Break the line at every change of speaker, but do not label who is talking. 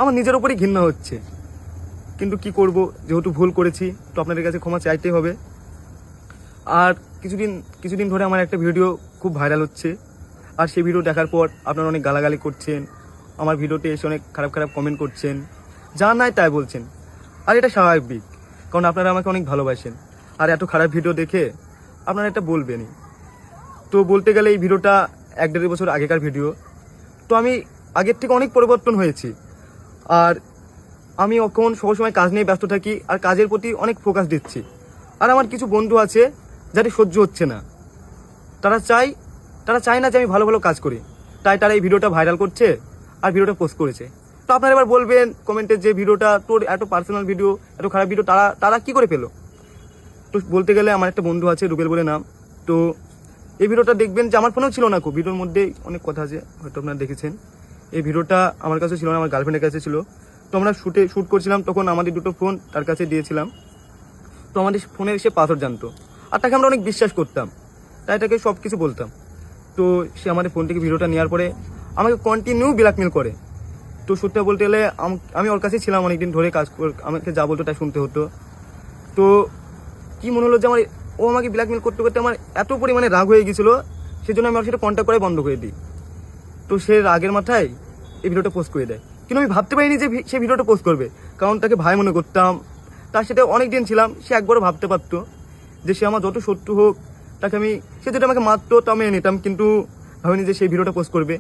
আমার নিজের ওপরই ঘৃণা হচ্ছে। কিন্তু কি করব, যেহেতু ভুল করেছি তো আপনাদের কাছে ক্ষমা চাইতেই হবে। আর কিছুদিন ধরে আমার একটা ভিডিও খুব ভাইরাল হচ্ছে, আর সেই ভিডিও দেখার পর আপনারা অনেক গালাগালি করছেন, আমার ভিডিওতে এসে অনেক খারাপ খারাপ কমেন্ট করছেন, যা নাই তাই বলছেন। আর এটা স্বাভাবিক, কারণ আপনারা আমাকে অনেক ভালোবাসেন। আর এত খারাপ ভিডিও দেখে আপনারা এটা বলবেনই। তো বলতে গেলে এই ভিডিওটা 1-1.5 বছর আগেকার ভিডিও। তো আমি আগের থেকে অনেক পরিবর্তন হয়েছি। আর আমি এখন সবসময় কাজ নিয়ে ব্যস্ত থাকি আর কাজের প্রতি অনেক ফোকাস দিচ্ছি। আর আমার কিছু বন্ধু আছে যাদের সহ্য হচ্ছে না, তারা চায় না যে আমি ভালো ভালো কাজ করি, তাই তারা এই ভিডিওটা ভাইরাল করছে আর ভিডিওটা পোস্ট করেছে। তো আপনারা এবার বলবেন কমেন্টে যে ভিডিওটা তোর এত পার্সোনাল ভিডিও, এত খারাপ ভিডিও তারা কি করে পেলো। তো বলতে গেলে আমার একটা বন্ধু আছে, রুবেল বলে নাম। তো এই ভিডিওটা দেখবেন যে আমার ফোনেও ছিল না, খুব ভিডিওর মধ্যেই অনেক কথা আছে, হয়তো আপনারা দেখেছেন। এই ভিডিওটা আমার কাছে ছিল না, আমার গার্লফ্রেন্ডের কাছে ছিল। তো আমরা শ্যুট করছিলাম, তখন আমাদের দুটো ফোন তার কাছে দিয়েছিলাম। তো আমাদের ফোনের সে পাসওয়ার্ড জানতো, আর তাকে আমরা অনেক বিশ্বাস করতাম, তাই তাকে সব কিছু বলতাম। তো সে আমাদের ফোন থেকে ভিডিওটা নেওয়ার পরে আমাকে কন্টিনিউ ব্ল্যাকমেল করে। তো সত্যি বলতে গেলে আমি ওর কাছেই ছিলাম অনেকদিন ধরে, আমাকে যা বলতো তাই শুনতে হতো। তো কি মনে হলো যে ও আমাকে ব্ল্যাকমেল করতে করতে আমার এত পরিমাণে রাগ হয়ে গেছিলো, সেজন্য আমি ওর সাথে কন্ট্যাক্ট করাই বন্ধ করে দিই। তো সে রাগের মাথায় এই ভিডিওটা পোস্ট করে দেয়। কিন্তু আমি ভাবতে পারিনি যে সে ভিডিওটা পোস্ট করবে, কারণ তাকে ভাই মনে করতাম, তার সাথে অনেক দিন ছিলাম। সে একবারও ভাবতে পারতো যে সে আমার যত শত্রু হোক, সে যদি আমাকে মারতো তা মেনে নিতাম, কিন্তু ভাবিনি যে সেই ভিডিওটা পোস্ট করবে।